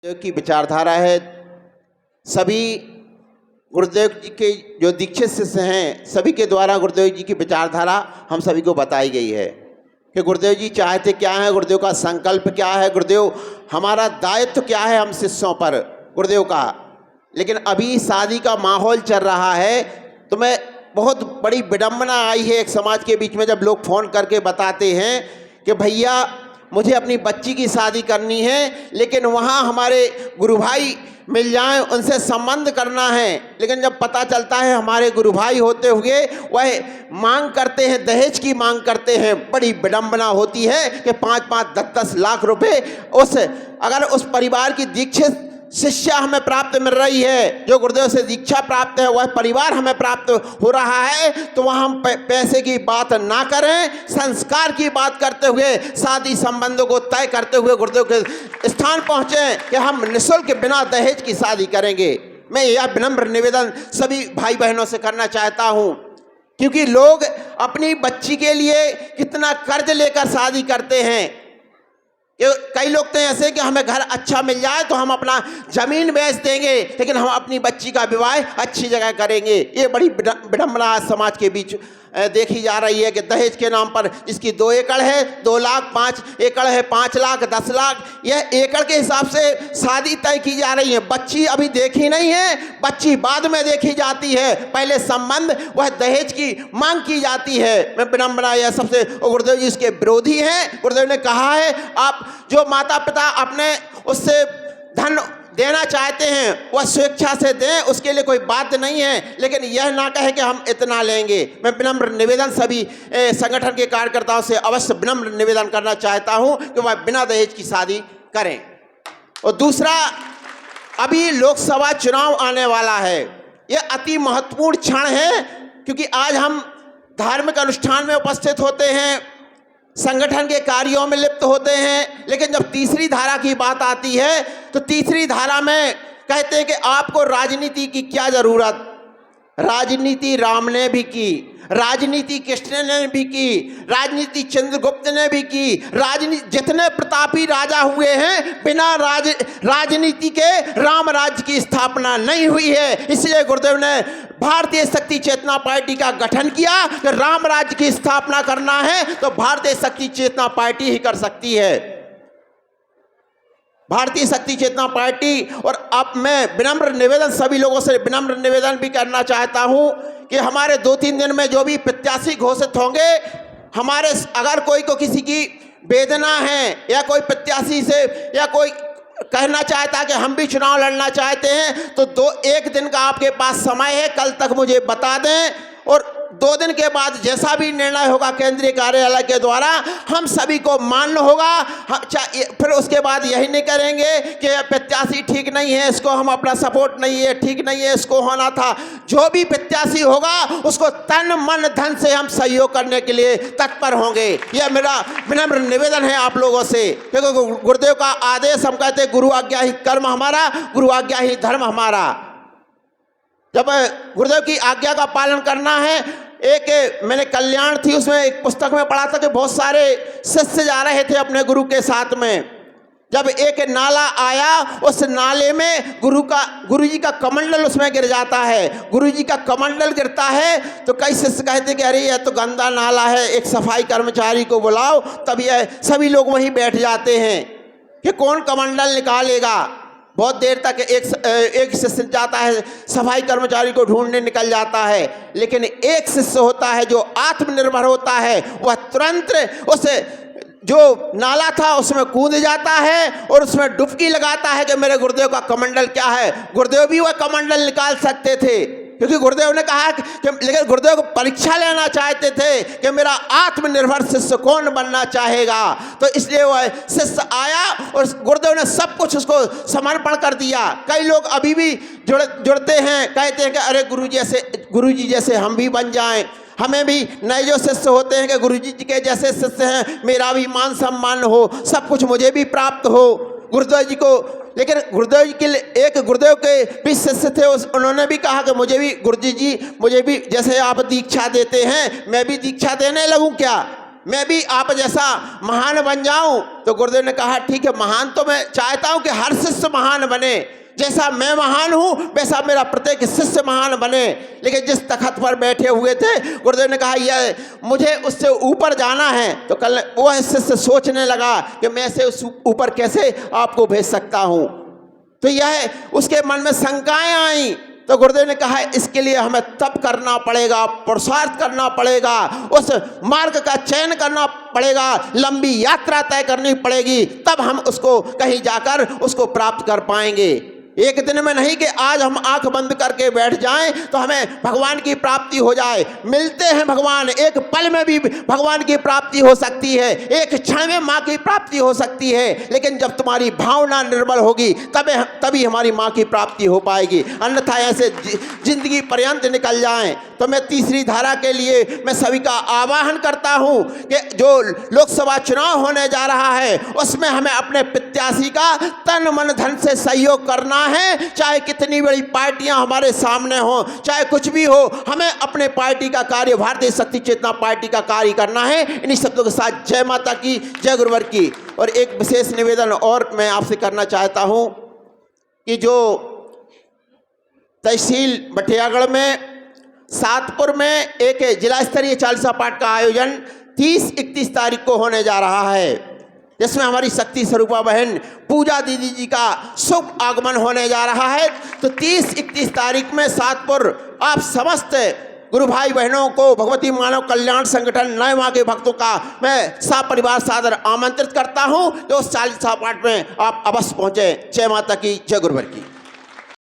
की विचारधारा है। सभी गुरुदेव जी के जो दीक्षित शिष्य हैं सभी के द्वारा गुरुदेव जी की विचारधारा हम सभी को बताई गई है कि गुरुदेव जी चाहते क्या है, गुरुदेव का संकल्प क्या है, गुरुदेव हमारा दायित्व क्या है हम शिष्यों पर गुरुदेव का। लेकिन अभी शादी का माहौल चल रहा है तो मैं बहुत बड़ी विडंबना आई है एक समाज के बीच में जब लोग फ़ोन करके बताते हैं कि भैया मुझे अपनी बच्ची की शादी करनी है लेकिन वहाँ हमारे गुरु भाई मिल जाएं, उनसे संबंध करना है। लेकिन जब पता चलता है हमारे गुरु भाई होते हुए वह मांग करते हैं, दहेज की मांग करते हैं, बड़ी विडंबना होती है कि 5-5, 10-10 लाख रुपए अगर उस परिवार की दीक्षित शिक्षा हमें प्राप्त मिल रही है, जो गुरुदेव से दीक्षा प्राप्त है वह परिवार हमें प्राप्त हो रहा है, तो वहाँ हम पैसे की बात ना करें, संस्कार की बात करते हुए शादी संबंधों को तय करते हुए गुरुदेव के स्थान पहुँचे कि हम निःशुल्क बिना दहेज की शादी करेंगे। मैं यह विनम्र निवेदन सभी भाई बहनों से करना चाहता हूँ, क्योंकि लोग अपनी बच्ची के लिए कितना कर्ज लेकर शादी करते हैं। कई लोग तो ऐसे कि हमें घर अच्छा मिल जाए तो हम अपना जमीन बेच देंगे लेकिन हम अपनी बच्ची का विवाह अच्छी जगह करेंगे। ये बड़ी विडंबना समाज के बीच देखी जा रही है कि दहेज के नाम पर जिसकी 2 एकड़ है 2 लाख, 5 एकड़ है 5 लाख, 10 लाख, यह एकड़ के हिसाब से शादी तय की जा रही है। बच्ची अभी देखी नहीं है, बच्ची बाद में देखी जाती है, पहले संबंध वह दहेज की मांग की जाती है। मैं विडंबना यह सबसे गुरुदेव जी इसके विरोधी हैं। गुरुदेव ने कहा है आप जो माता पिता अपने उससे धन देना चाहते हैं वह स्वेच्छा से दें, उसके लिए कोई बात नहीं है, लेकिन यह ना कहे कि हम इतना लेंगे। मैं विनम्र निवेदन सभी संगठन के कार्यकर्ताओं से अवश्य विनम्र निवेदन करना चाहता हूं कि वह बिना दहेज की शादी करें। और दूसरा, अभी लोकसभा चुनाव आने वाला है, यह अति महत्वपूर्ण क्षण है, क्योंकि आज हम धार्मिक अनुष्ठान में उपस्थित होते हैं, संगठन के कार्यों में लिप्त होते हैं, लेकिन जब तीसरी धारा की बात आती है तो तीसरी धारा में कहते हैं कि आपको राजनीति की क्या जरूरत। राजनीति राम ने भी की, राजनीति कृष्ण ने भी की, राजनीति चंद्रगुप्त ने भी की, राजनीति जितने प्रतापी राजा हुए हैं बिना राजनीति के राम राज्य की स्थापना नहीं हुई है। इसलिए गुरुदेव ने भारतीय शक्ति चेतना पार्टी का गठन किया कि राम राज्य की स्थापना करना है तो भारतीय शक्ति चेतना पार्टी ही कर सकती है, भारतीय शक्ति चेतना पार्टी। और अब मैं विनम्र निवेदन सभी लोगों से विनम्र निवेदन भी करना चाहता हूं कि हमारे 2-3 दिन में जो भी प्रत्याशी घोषित होंगे, हमारे अगर कोई को किसी की वेदना है या कोई प्रत्याशी से या कोई कहना चाहता कि हम भी चुनाव लड़ना चाहते हैं तो 1 दिन का आपके पास समय है, कल तक मुझे बता दें, और 2 दिन के बाद जैसा भी निर्णय होगा केंद्रीय कार्यालय के द्वारा हम सभी को मान्य होगा। फिर उसके बाद यही नहीं करेंगे कि प्रत्याशी ठीक नहीं है, इसको हम अपना सपोर्ट नहीं है, ठीक नहीं है, इसको होना था। जो भी प्रत्याशी होगा उसको तन मन धन से हम सहयोग करने के लिए तत्पर होंगे। यह मेरा विनम्र निवेदन है आप लोगों से, क्योंकि गुरुदेव का आदेश हम कहते हैं गुरु आज्ञा ही कर्म हमारा, गुरु आज्ञा ही धर्म हमारा। जब गुरुदेव की आज्ञा का पालन करना है, एक मैंने कल्याण थी उसमें एक पुस्तक में पढ़ा था कि बहुत सारे शिष्य जा रहे थे अपने गुरु के साथ में। जब एक नाला आया, उस नाले में गुरु जी का कमंडल उसमें गिर जाता है। गुरु जी का कमंडल गिरता है तो कई शिष्य कहते कि अरे यह तो गंदा नाला है, एक सफाई कर्मचारी को बुलाओ। तब यह सभी लोग वहीं बैठ जाते हैं कि कौन कमंडल निकालेगा। बहुत देर तक एक शिष्य जाता है, सफाई कर्मचारी को ढूंढने निकल जाता है, लेकिन एक शिष्य होता है जो आत्मनिर्भर होता है, वह तुरंत उस जो नाला था उसमें कूद जाता है और उसमें डुबकी लगाता है कि मेरे गुरुदेव का कमंडल क्या है। गुरुदेव भी वह कमंडल निकाल सकते थे, क्योंकि गुरुदेव ने कहा कि लेकिन गुरुदेव को परीक्षा लेना चाहते थे कि मेरा आत्मनिर्भर शिष्य कौन बनना चाहेगा। तो इसलिए वह शिष्य आया और गुरुदेव ने सब कुछ उसको समर्पण कर दिया। कई लोग अभी भी जुड़ते हैं, कहते हैं कि अरे गुरु जी जैसे हम भी बन जाएं, हमें भी नए जो शिष्य होते हैं कि गुरु जी के जैसे शिष्य हैं, मेरा भी मान सम्मान हो, सब कुछ मुझे भी प्राप्त हो गुरुदेव जी को। लेकिन गुरुदेव जी के लिए एक गुरुदेव के भी शिष्य थे, उन्होंने भी कहा कि मुझे भी गुरुजी जी मुझे भी जैसे आप दीक्षा देते हैं मैं भी दीक्षा देने लगूं क्या। मैं भी आप जैसा महान बन जाऊं। तो गुरुदेव ने कहा ठीक है, महान तो मैं चाहता हूं कि हर शिष्य महान बने, जैसा मैं महान हूं वैसा मेरा प्रत्येक शिष्य महान बने। लेकिन जिस तखत पर बैठे हुए थे, गुरुदेव ने कहा यह मुझे उससे ऊपर जाना है। तो कल वो शिष्य सोचने लगा कि मैं से उस ऊपर कैसे आपको भेज सकता हूं। तो यह उसके मन में शंकाएं आई। तो गुरुदेव ने कहा इसके लिए हमें तप करना पड़ेगा, पुरुषार्थ करना पड़ेगा, उस मार्ग का चयन करना पड़ेगा, लंबी यात्रा तय करनी पड़ेगी, तब हम उसको कहीं जाकर उसको प्राप्त कर पाएंगे। एक दिन में नहीं कि आज हम आंख बंद करके बैठ जाएं तो हमें भगवान की प्राप्ति हो जाए। मिलते हैं भगवान, एक पल में भी भगवान की प्राप्ति हो सकती है, एक क्षण में माँ की प्राप्ति हो सकती है। लेकिन जब तुम्हारी भावना निर्मल होगी तभी हमारी माँ की प्राप्ति हो पाएगी, अन्यथा ऐसे जिंदगी पर्यंत निकल जाएं। तो मैं तीसरी धारा के लिए मैं सभी का आह्वान करता हूं कि जो लोकसभा चुनाव होने जा रहा है उसमें हमें अपने प्रत्याशी का तन मन धन से सहयोग करना है। चाहे कितनी बड़ी पार्टियां हमारे सामने हो, चाहे कुछ भी हो, हमें अपने पार्टी का कार्य, भारतीय शक्ति चेतना पार्टी का कार्य करना है। इन्हीं शब्दों के साथ जय माता की, जय गुरुवर की। और एक विशेष निवेदन और मैं आपसे करना चाहता हूं कि जो तहसील बटियागढ़ में सातपुर में एक जिला स्तरीय चालीसा पाठ का आयोजन 30-31 तारीख को होने जा रहा है, जिसमें हमारी शक्ति स्वरूपा बहन पूजा दीदी जी का शुभ आगमन होने जा रहा है। तो 30-31 तारीख में सातपुर आप समस्त गुरु भाई बहनों को भगवती मानव कल्याण संगठन नए माँ के भक्तों का मैं सपरिवार सादर आमंत्रित करता हूँ कि उस चालीसा पाठ में आप अवश्य पहुँचे। जय माता की, जय गुरुवर की।